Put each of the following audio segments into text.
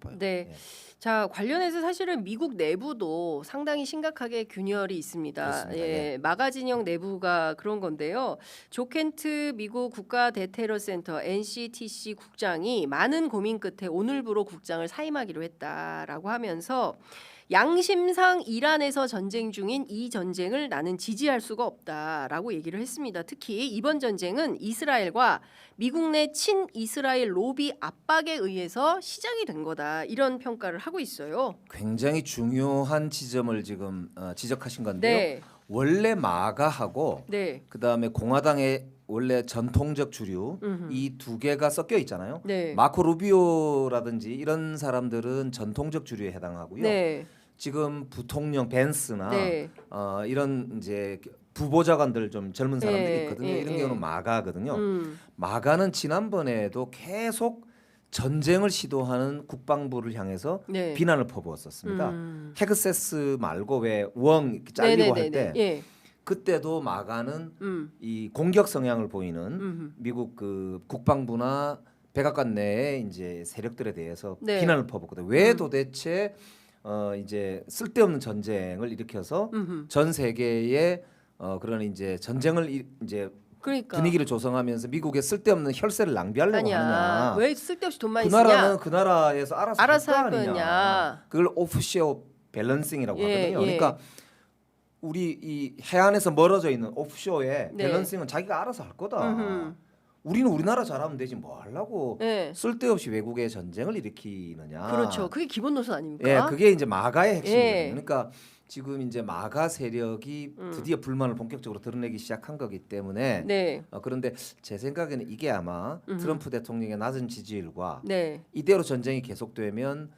싶어요. 네. 예. 자, 관련해서 사실은 미국 내부도 상당히 심각하게 균열이 있습니다. 그렇습니다. 예, 마가 진영 내부가 그런 건데요. 조 켄트 미국 국가대테러센터 NCTC 국장이 많은 고민 끝에 오늘부로 국장을 사임하기로 했다라고 하면서 양심상 이란에서 전쟁 중인 이 전쟁을 나는 지지할 수가 없다라고 얘기를 했습니다. 특히 이번 전쟁은 이스라엘과 미국 내 친이스라엘 로비 압박에 의해서 시작이 된 거다. 이런 평가를 하고 있어요. 굉장히 중요한 지점을 지금 지적하신 건데요. 네. 원래 마가하고 네. 그다음에 공화당의 원래 전통적 주류 음흠. 이 두 개가 섞여 있잖아요. 네. 마코 루비오라든지 이런 사람들은 전통적 주류에 해당하고요. 네. 지금 부통령 벤스나 네. 이런 이제 부보좌관들 좀 젊은 사람들이 예, 있거든요. 예, 이런 예. 경우는 마가거든요. 음. 마가는 지난번에도 계속 전쟁을 시도하는 국방부를 향해서 네. 비난을 퍼부었었습니다. 헤그세스 말고 왜 우엉 이렇게 잘리고 할 때 예. 그때도 마가는 이 공격 성향을 보이는 미국 그 국방부나 백악관 내의 이제 세력들에 대해서 네. 비난을 퍼붓거든요. 왜 도대체 이제 쓸데없는 전쟁을 일으켜서 전 세계에 그런 이제 전쟁을 이제 그러니까 분위기를 조성하면서 미국의 쓸데없는 혈세를 낭비하려고 아니야. 하느냐. 왜 쓸데없이 돈 많이 그 나라는 쓰냐? 그 나라에서 알아서 할 할 거 아니냐. 거냐. 그걸 오프쇼어 밸런싱이라고 예, 하거든요. 예. 그러니까 우리 이 해안에서 멀어져 있는 오프쇼어의 네. 밸런싱은 자기가 알아서 할 거다. 음흠. 우리는 우리나라 잘하면 되지 뭐 하려고 예. 쓸데없이 외국의 전쟁을 일으키느냐. 그렇죠. 그게 기본 노선 아닙니까? 예, 그게 이제 마가의 핵심이거든요. 예. 그러니까 지금 이제 마가 세력이 드디어 불만을 본격적으로 드러내기 시작한 거기 때문에 네. 그런데 제 생각에는 이게 아마 트럼프 대통령의 낮은 지지율과 네. 이대로 전쟁이 계속되면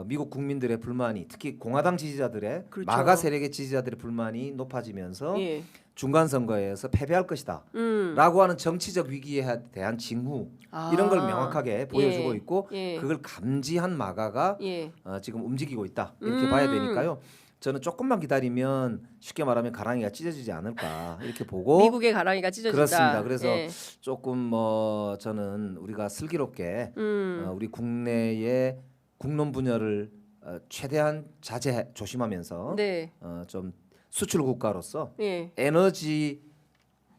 미국 국민들의 불만이 특히 공화당 지지자들의 그렇죠. 마가 세력의 지지자들의 불만이 높아지면서 예. 중간 선거에서 패배할 것이다. 음. 라고 하는 정치적 위기에 대한 징후 이런 걸 명확하게 보여주고 예. 있고 예. 그걸 감지한 마가가 예. 지금 움직이고 있다 이렇게 봐야 되니까요. 저는 조금만 기다리면 쉽게 말하면 가랑이가 찢어지지 않을까 이렇게 보고 미국의 가랑이가 찢어진다. 그렇습니다. 그래서 예. 조금 저는 우리가 슬기롭게 음. 우리 국내의 국론 분야를 최대한 조심하면서 네. 좀 수출 국가로서 예. 에너지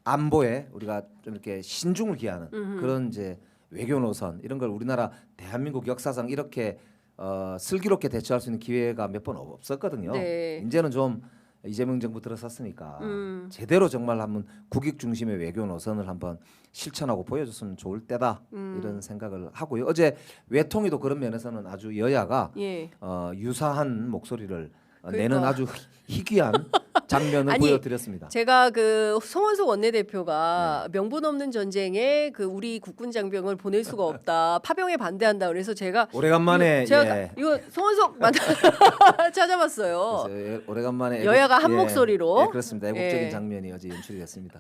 안보에 우리가 좀 이렇게 신중을 기하는 그런 이제 외교 노선 이런 걸 우리나라 대한민국 역사상 이렇게 슬기롭게 대처할 수 있는 기회가 몇 번 없었거든요. 네. 이제는 좀 이재명 정부 들어섰으니까 제대로 정말 한번 국익 중심의 외교 노선을 한번 실천하고 보여줬으면 좋을 때다 이런 생각을 하고요. 어제 외통위도 그런 면에서는 아주 여야가 예. 유사한 목소리를 그러니까. 내는 아주 희귀한 장면을 아니, 보여드렸습니다. 제가 그 송원석 원내대표가 명분 없는 전쟁에 그 우리 국군 장병을 보낼 수가 없다. 파병에 반대한다. 그래서 제가 오래간만에 제가 이거 송원석 찾아봤어요. 그래서 오래간만에 여야가 한 목소리로. 예, 그렇습니다. 애국적인 예. 장면이 어제 연출이 됐습니다.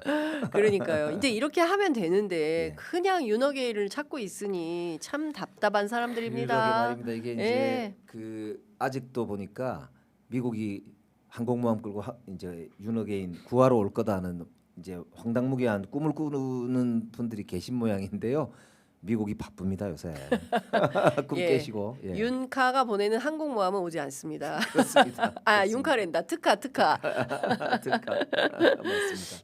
그러니까요. 이제 이렇게 하면 되는데 예. 그냥 윤호계를 찾고 있으니 참 답답한 사람들입니다. 그러게 말입니다. 이게 이제 예. 그 아직도 보니까 미국이 항공모함 끌고 이제 윤호개인 구하러 올 거다는 이제 황당무계한 꿈을 꾸는 분들이 계신 모양인데요. 미국이 바쁩니다 요새. 꿈 예. 깨시고. 예. 윤카가 보내는 항공모함은 오지 않습니다. 그렇습니다. 윤카랜다. 특카. 특가. 맞습니다.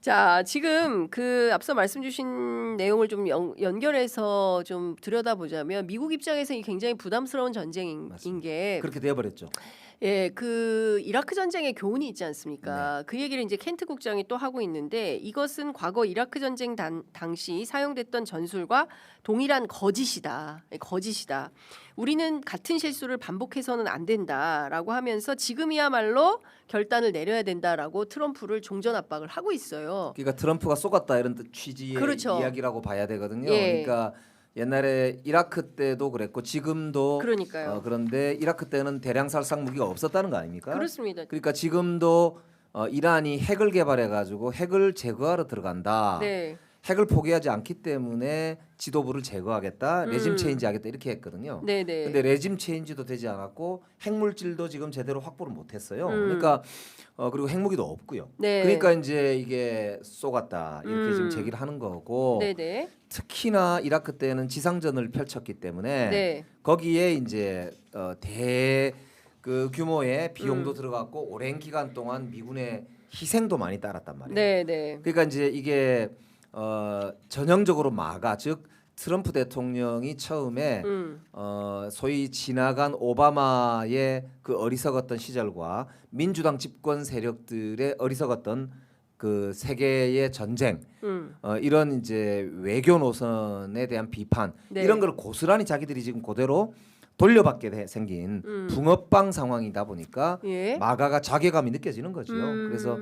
자, 지금 그 앞서 말씀 주신 내용을 좀 연결해서 좀 들여다보자면 미국 입장에서 이 굉장히 부담스러운 전쟁인 맞습니다. 게 그렇게 되어버렸죠. 예, 그 이라크 전쟁의 교훈이 있지 않습니까? 네. 그 얘기를 이제 켄트 국장이 또 하고 있는데 이것은 과거 이라크 전쟁 당시 사용됐던 전술과 동일한 거짓이다. 거짓이다. 우리는 같은 실수를 반복해서는 안 된다라고 하면서 지금이야말로 결단을 내려야 된다라고 트럼프를 종전 압박을 하고 있어요. 그러니까 트럼프가 쏘갔다 이런 취지의 그렇죠. 이야기라고 봐야 되거든요. 예. 그러니까 옛날에 이라크 때도 그랬고 지금도 그러니까요. 그런데 이라크 때는 대량 살상 무기가 없었다는 거 아닙니까? 그렇습니다. 그러니까 지금도 이란이 핵을 개발해 가지고 핵을 제거하러 들어간다. 네. 핵을 포기하지 않기 때문에 지도부를 제거하겠다, 레짐 체인지하겠다 이렇게 했거든요. 네네. 근데 레짐 체인지도 되지 않았고 핵물질도 지금 제대로 확보를 못했어요. 그러니까 그리고 핵무기도 없고요. 네. 그러니까 이제 이게 쏘갔다 이렇게 지금 제기를 하는 거고 네네. 특히나 이라크 때는 지상전을 펼쳤기 때문에 네. 거기에 이제 그 규모의 비용도 들어갔고 오랜 기간 동안 미군의 희생도 많이 따랐단 말이에요. 네, 네. 그러니까 이제 이게 전형적으로 마가 즉 트럼프 대통령이 처음에 소위 지나간 오바마의 그 어리석었던 시절과 민주당 집권 세력들의 어리석었던 그 세계의 전쟁 이런 이제 외교 노선에 대한 비판 네. 이런 걸 고스란히 자기들이 지금 그대로 돌려받게 생긴 붕어빵 상황이다 보니까 예. 마가가 자괴감이 느껴지는 거죠. 그래서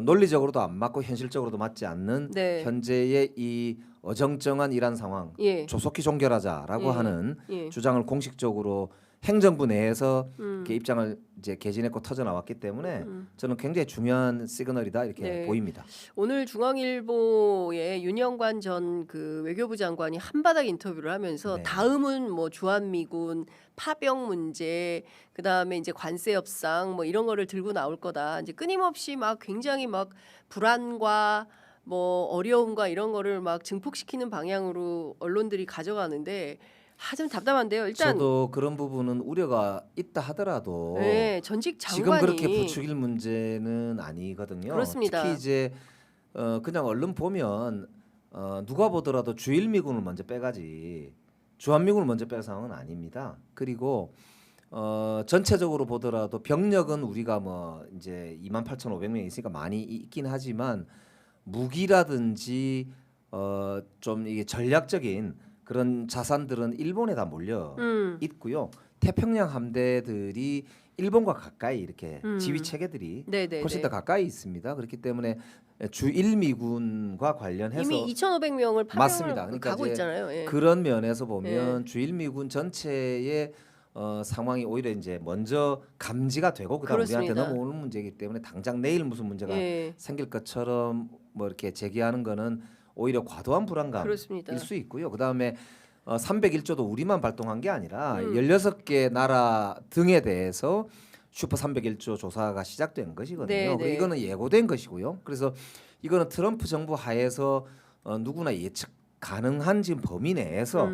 논리적으로도 안 맞고 현실적으로도 맞지 않는 네. 현재의 이 어정쩡한 이란 상황 예. 조속히 종결하자라고 예. 하는 예. 주장을 공식적으로 행정부 내에서 이렇게 입장을 이제 개진했고 터져 나왔기 때문에 저는 굉장히 중요한 시그널이다 이렇게 네. 보입니다. 오늘 중앙일보의 윤영관 전 그 외교부 장관이 한바닥 인터뷰를 하면서 네. 다음은 뭐 주한미군 파병 문제, 그 다음에 이제 관세 협상 뭐 이런 거를 들고 나올 거다. 이제 끊임없이 막 굉장히 막 불안과 뭐 어려움과 이런 거를 막 증폭시키는 방향으로 언론들이 가져가는데 좀 답답한데요. 일단 저도 그런 부분은 우려가 있다 하더라도 네, 전직 지금 장관이 그렇게 부추길 문제는 아니거든요. 그렇습니다. 특히 이제 그냥 얼른 보면 누가 보더라도 주일미군을 먼저 빼가지 주한미군을 먼저 뺄 상황은 아닙니다. 그리고 전체적으로 보더라도 병력은 우리가 뭐 이제 28,500명 있으니까 많이 있긴 하지만 무기라든지 좀 이게 전략적인 그런 자산들은 일본에 다 몰려 있고요. 태평양 함대들이 일본과 가까이 이렇게 지휘 체계들이 네네네. 훨씬 더 가까이 있습니다. 그렇기 때문에 주일미군과 관련해서 이미 2,500명을 맞습니다. 파병을 그러니까 가고 이제 있잖아요. 예. 그런 면에서 보면 주일미군 전체의 상황이 오히려 이제 먼저 감지가 되고 그다음 우리한테 그렇습니다. 넘어오는 문제이기 때문에 당장 내일 무슨 문제가 예. 생길 것처럼 뭐 이렇게 제기하는 거는 오히려 과도한 불안감일 그렇습니다. 수 있고요. 그다음에 301조도 우리만 발동한 게 아니라 16개 나라 등에 대해서 슈퍼 301조 조사가 시작된 것이거든요. 네, 그리고 네. 이거는 예고된 것이고요. 그래서 이거는 트럼프 정부 하에서 누구나 예측 가능한 지금 범위 내에서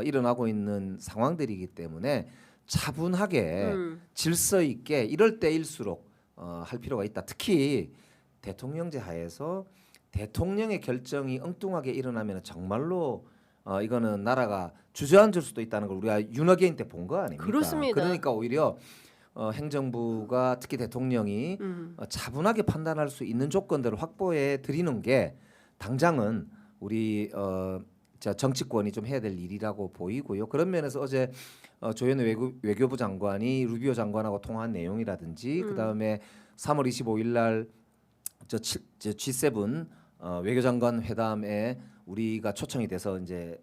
일어나고 있는 상황들이기 때문에 차분하게 질서 있게 이럴 때일수록 할 필요가 있다. 특히 대통령제 하에서 대통령의 결정이 엉뚱하게 일어나면 정말로 이거는 나라가 주저앉을 수도 있다는 걸 우리가 윤어게인 때 본 거 아닙니까? 그렇습니다. 그러니까 오히려 행정부가 특히 대통령이 차분하게 판단할 수 있는 조건들을 확보해 드리는 게 당장은 우리 정치권이 좀 해야 될 일이라고 보이고요. 그런 면에서 어제 조현우 외교부 장관이 루비오 장관하고 통화한 내용이라든지 그다음에 3월 25일 날 G7 외교장관 회담에 우리가 초청이 돼서 이제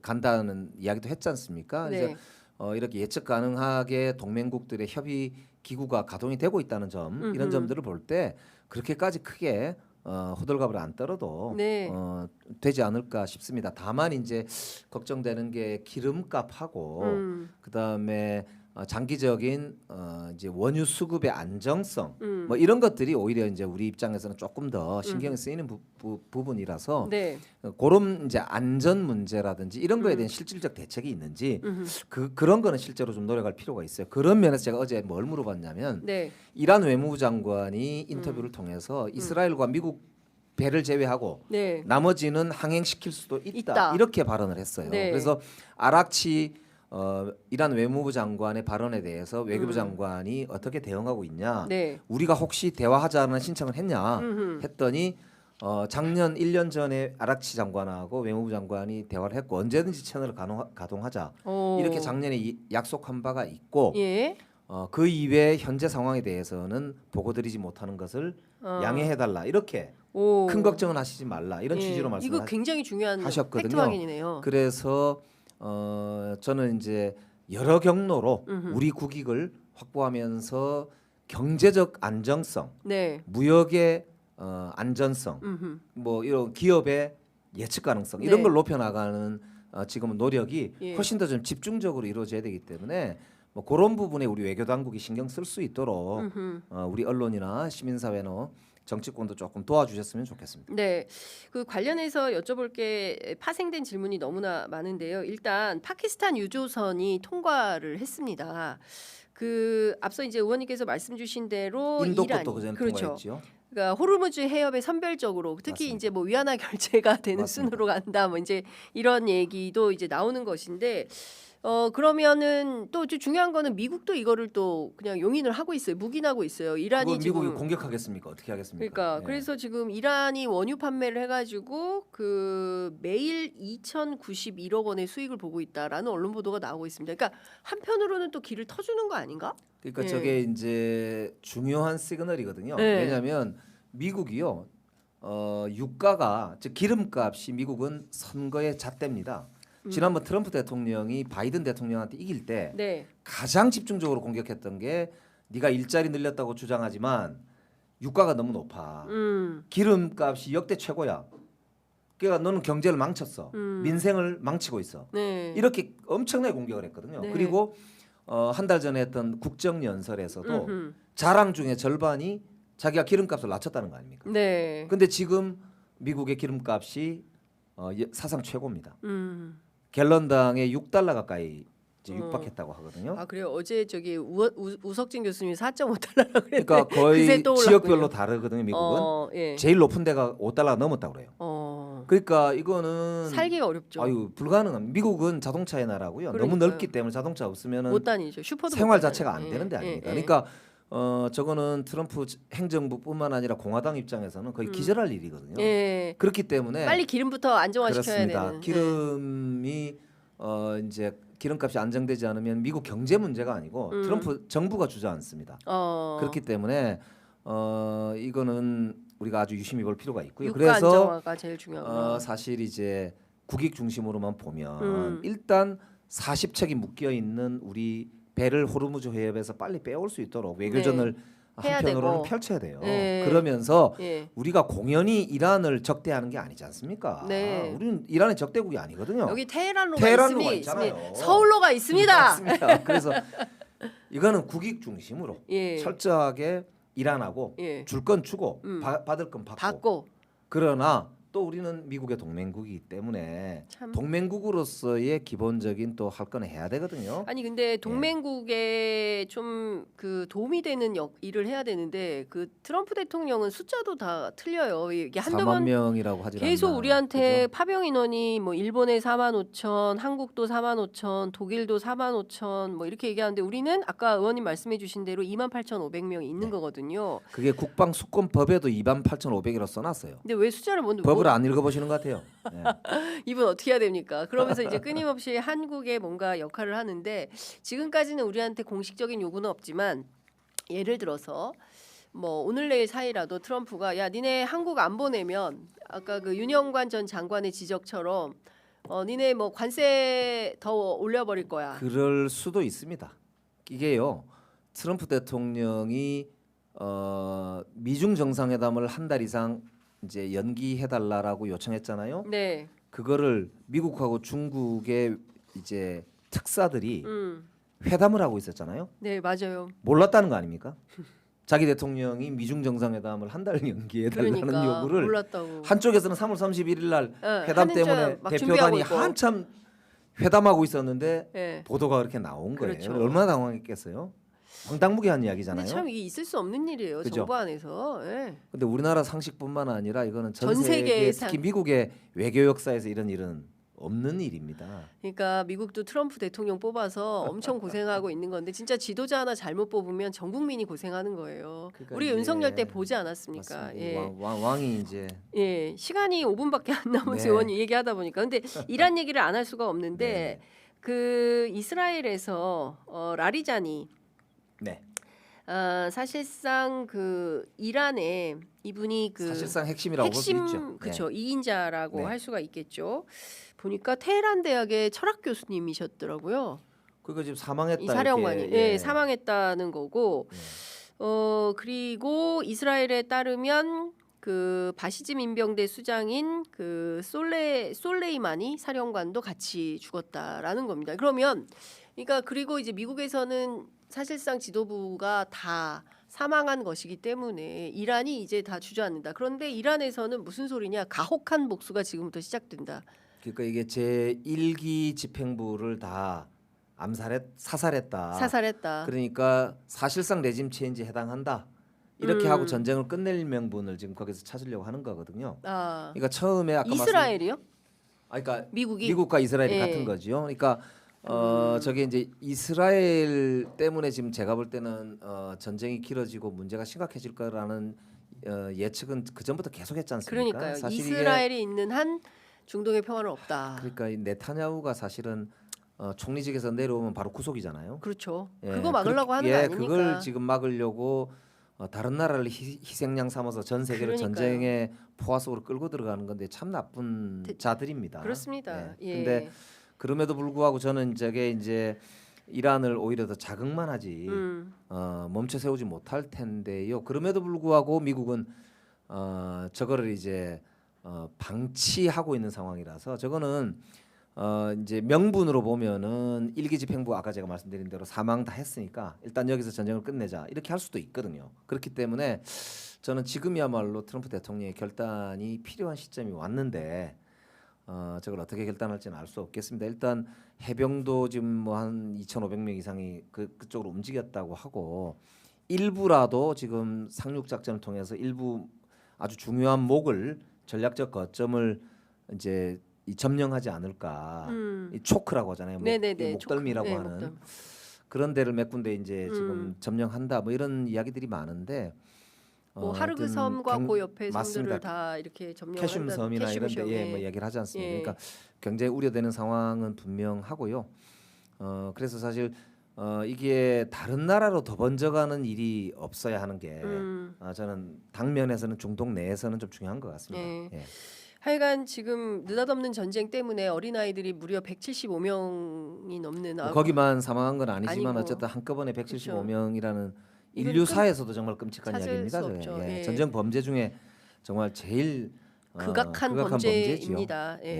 간다는 이야기도 했지 않습니까? 네. 그래서 이렇게 예측 가능하게 동맹국들의 협의 기구가 가동이 되고 있다는 점 이런 점들을 볼 때 그렇게까지 크게 호들갑을 안 떨어도 네. 되지 않을까 싶습니다. 다만 이제 걱정되는 게 기름값하고 그다음에 장기적인 이제 원유 수급의 안정성 뭐 이런 것들이 오히려 이제 우리 입장에서는 조금 더 신경이 쓰이는 부분이라서 네. 그런 이제 안전 문제라든지 이런 거에 대한 실질적 대책이 있는지 그런 거는 실제로 좀 노력할 필요가 있어요. 그런 면에서 제가 어제 뭘 물어봤냐면 네. 이란 외무부 장관이 인터뷰를 통해서 이스라엘과 미국 배를 제외하고 네. 나머지는 항행시킬 수도 있다. 있다. 이렇게 발언을 했어요. 네. 그래서 아락치 이란 외무부 장관의 발언에 대해서 외교부 장관이 어떻게 대응하고 있냐? 네. 우리가 혹시 대화하자는 신청을 했냐? 했더니 작년 1년 전에 아락치 장관하고 외무부 장관이 대화를 했고 언제든지 채널을 가동하자 이렇게 작년에 약속한 바가 있고 예. 그 이외 현재 상황에 대해서는 보고드리지 못하는 것을 양해해달라 이렇게 오. 큰 걱정은 하시지 말라 이런 예. 취지로 이거 말씀을 굉장히 중요한 하셨거든요. 팩트 확인이네요. 그래서 저는 이제 여러 경로로 우리 국익을 확보하면서 경제적 안정성, 네. 무역의 안전성, 뭐 이런 기업의 예측 가능성 이런 네. 걸 높여 나가는 지금 노력이 예. 훨씬 더 좀 집중적으로 이루어져야 되기 때문에 뭐 그런 부분에 우리 외교 당국이 신경 쓸 수 있도록 우리 언론이나 시민사회나 정치권도 조금 도와주셨으면 좋겠습니다. 네, 그 관련해서 여쭤볼 게 파생된 질문이 너무나 많은데요. 일단 파키스탄 유조선이 통과를 했습니다. 그 앞서 이제 의원님께서 말씀 주신 대로 인도 이란이 것도 그전에 그렇죠. 통과했죠. 그러니까 호르무즈 해협에 선별적으로 특히 맞습니다. 이제 뭐 위안화 결제가 되는 맞습니다. 순으로 간다 뭐 이제 이런 얘기도 이제 나오는 것인데 그러면은 또 중요한 거는 미국도 이거를 또 그냥 용인을 하고 있어요. 묵인하고 있어요. 이란이 그거 미국이 지금 공격하겠습니까? 어떻게 하겠습니까? 그러니까 예. 그래서 지금 이란이 원유 판매를 해가지고 그 매일 2,091억 원의 수익을 보고 있다라는 언론 보도가 나오고 있습니다. 그러니까 한편으로는 또 길을 터주는 거 아닌가? 그러니까 예. 저게 이제 중요한 시그널이거든요. 네. 왜냐하면 미국이요, 유가가 즉 기름값이 미국은 선거의 잣대입니다. 지난번 트럼프 대통령이 바이든 대통령한테 이길 때 네. 가장 집중적으로 공격했던 게 네가 일자리 늘렸다고 주장하지만 유가가 너무 높아. 기름값이 역대 최고야. 그러니까 너는 경제를 망쳤어. 민생을 망치고 있어. 네. 이렇게 엄청나게 공격을 했거든요. 네. 그리고 한 달 전에 했던 국정연설에서도 음흠. 자랑 중에 절반이 자기가 기름값을 낮췄다는 거 아닙니까? 네. 근데 지금 미국의 기름값이 사상 최고입니다. 갤런당에 6달러 가까이 이제 육박했다고 하거든요. 아 그래요. 어제 저기 우석진 교수님이 4.5달러라고 그랬는데 그러니까 거의 그새 또 지역별로 올랐군요. 다르거든요. 미국은 예. 제일 높은 데가 5달러 넘었다고 그래요. 그러니까 이거는 살기가 어렵죠. 아유 불가능한. 미국은 자동차의 나라고요. 너무 그러니까요. 넓기 때문에 자동차 없으면은 못 다니죠. 슈퍼도 생활 못 다녀요. 자체가 안 예, 되는 데 예, 아닙니까? 예. 그러니까 저거는 트럼프 행정부뿐만 아니라 공화당 입장에서는 거의 기절할 일이거든요. 예. 그렇기 때문에 빨리 기름부터 안정화시켜야 그렇습니다. 되는. 기름이 이제 기름값이 안정되지 않으면 미국 경제 문제가 아니고 트럼프 정부가 주저앉습니다. 그렇기 때문에 이거는 우리가 아주 유심히 볼 필요가 있고요. 유가 그래서 안정화가 제일 중요하구나. 사실 이제 국익 중심으로만 보면 일단 40척이 묶여 있는 우리 배를 호르무즈 해협에서 빨리 빼올 수 있도록 외교전을 해야 한편으로는 되고. 펼쳐야 돼요. 네. 그러면서 예. 우리가 공연히 이란을 적대하는 게 아니지 않습니까? 네. 우리는 이란의 적대국이 아니거든요. 여기 테헤란로가 테헤란로가 있습니다. 있잖아요. 서울로가 있습니다. 맞습니다. 그래서 이거는 국익 중심으로 예. 철저하게 이란하고 예. 줄 건 주고 받을 건 받고 그러나 또 우리는 미국의 동맹국이기 때문에 참. 동맹국으로서의 기본적인 또 할 건 해야 되거든요. 아니 근데 동맹국에 좀 그 도움이 되는 일을 해야 되는데 그 트럼프 대통령은 숫자도 다 틀려요. 이게 한두 4만 번 명이라고 하지 계속 않나. 우리한테 그죠? 파병 인원이 뭐 일본에 45,000, 한국도 45,000, 독일도 45,000 뭐 이렇게 얘기하는데 우리는 아까 의원님 말씀해주신 대로 28,500명이 있는 거거든요. 그게 국방수권법에도 28,500이라고 써놨어요. 근데 왜 숫자를 못 법을 안 읽어보시는 것 같아요. 네. 이분 어떻게 해야 됩니까? 그러면서 이제 끊임없이 한국의 뭔가 역할을 하는데 지금까지는 우리한테 공식적인 요구는 없지만 예를 들어서 뭐 오늘 내일 사이라도 트럼프가 야 니네 한국 안 보내면 아까 그 윤영관 전 장관의 지적처럼 니네 뭐 관세 더 올려버릴 거야. 그럴 수도 있습니다. 이게요. 트럼프 대통령이 미중 정상회담을 한 달 이상 이제 연기해달라라고 요청했잖아요. 네. 그거를 미국하고 중국의 이제 특사들이 회담을 하고 있었잖아요. 네 맞아요. 몰랐다는 거 아닙니까? 자기 대통령이 미중 정상회담을 한 달 연기해달라는 그러니까 요구를 몰랐다고. 한쪽에서는 3월 31일 날 회담 하는 줄 때문에 막 대표단이 준비하고 있고. 한참 회담하고 있었는데 네. 보도가 그렇게 나온 거예요. 그렇죠. 얼마나 당황했겠어요? 황당무계한 이야기잖아요. 근데 참 이게 있을 수 없는 일이에요. 그죠? 정부 안에서. 예. 근데 우리나라 상식뿐만 아니라 이거는 전 전 세계의 세계 상- 특히 미국의 외교 역사에서 이런 일은 없는 일입니다. 그러니까 미국도 트럼프 대통령 뽑아서 엄청 고생하고 있는 건데 진짜 지도자 하나 잘못 뽑으면 전 국민이 고생하는 거예요. 그러니까 우리 이제 윤석열 때 보지 않았습니까? 맞습니다. 예. 왕이 이제 예. 시간이 5분밖에 안 남아서 네. 의원이 얘기하다 보니까 근데 이란 얘기를 안 할 수가 없는데 네. 그 이스라엘에서 라리자니 네. 사실상 그 이란에 이분이 그 사실상 핵심이라고 볼 수 핵심 있죠. 그쵸 2인자라고 네. 할 수가 있겠죠. 보니까 테헤란 대학의 철학 교수님이셨더라고요. 그거 지금 사망했다. 이 사령관이 이렇게, 예, 사망했다는 거고 네. 그리고 이스라엘에 따르면 그 바시즘 인병대 수장인 그 솔레이마니 사령관도 같이 죽었다라는 겁니다. 그러면 그러니까 그리고 이제 미국에서는 사실상 지도부가 다 사망한 것이기 때문에 이란이 이제 다 주저앉는다. 그런데 이란에서는 무슨 소리냐? 가혹한 복수가 지금부터 시작된다. 그러니까 이게 제 1기 집행부를 다 사살했다. 사살했다. 그러니까 사실상 레짐 체인지에 해당한다. 이렇게 하고 전쟁을 끝낼 명분을 지금 거기서 찾으려고 하는 거거든요. 아, 그러니까 처음에 아까 이스라엘이요? 그러니까 미국이? 미국과 이스라엘이 예. 같은 거지요. 그러니까 저게 이제 이스라엘 때문에 지금 제가 볼 때는 전쟁이 길어지고 문제가 심각해질 거라는 예측은 그 전부터 계속했지 않습니까? 그러니까요. 사실 이게 이스라엘이 있는 한 중동의 평화는 없다. 그러니까 이 네타냐후가 사실은 총리직에서 내려오면 바로 구속이잖아요. 그렇죠. 예, 그거 막으려고 하는 거 아닙니까? 그걸 지금 막으려고 다른 나라를 희생양 삼아서 전 세계를 그러니까요. 전쟁의 포화 속으로 끌고 들어가는 건데 참 나쁜 자들입니다. 그렇습니다. 예. 근데 그럼에도 불구하고 저는 저게 이제 이란을 오히려 더 자극만 하지 멈춰 세우지 못할 텐데요. 그럼에도 불구하고 미국은 저거를 이제 방치하고 있는 상황이라서 저거는 이제 명분으로 보면은 일기 집행부 아까 제가 말씀드린 대로 사망 다 했으니까 일단 여기서 전쟁을 끝내자 이렇게 할 수도 있거든요. 그렇기 때문에 저는 지금이야말로 트럼프 대통령의 결단이 필요한 시점이 왔는데 저걸 어떻게 결단할지는 알 수 없겠습니다. 일단 해병도 지금 뭐 한 2,500명 이상이 그쪽으로 움직였다고 하고 일부라도 지금 상륙 작전을 통해서 일부 아주 중요한 목을 전략적 거점을 이제 점령하지 않을까. 이 초크라고 하잖아요. 네네네. 목덜미라고 초크. 네, 하는 목덜미. 그런 데를 몇 군데 이제 지금 점령한다. 뭐 이런 이야기들이 많은데 뭐 하여튼 하르그섬과 그 옆에 맞습니다. 섬들을 다 이렇게 점령한다. 캐슘 섬이나 이런 캐슘섬, 데 뭐 얘기를 하지 않습니까? 예. 그러니까 굉장히 우려되는 상황은 분명하고요. 그래서 사실 이게 다른 나라로 더 번져가는 일이 없어야 하는 게 저는 당면에서는 중동 내에서는 좀 중요한 것 같습니다. 예. 예. 하여간 지금 느닷없는 전쟁 때문에 어린아이들이 무려 175명이 넘는 거기만 사망한 건 아니지만 아니고. 어쨌든 한꺼번에 그렇죠. 175명이라는 이건 인류사에서도 정말 끔찍한 찾을 이야기입니다. 수 저게. 없죠. 예. 예. 전쟁 범죄 중에 정말 제일 극악한 범죄지요. 범죄입니다. 예.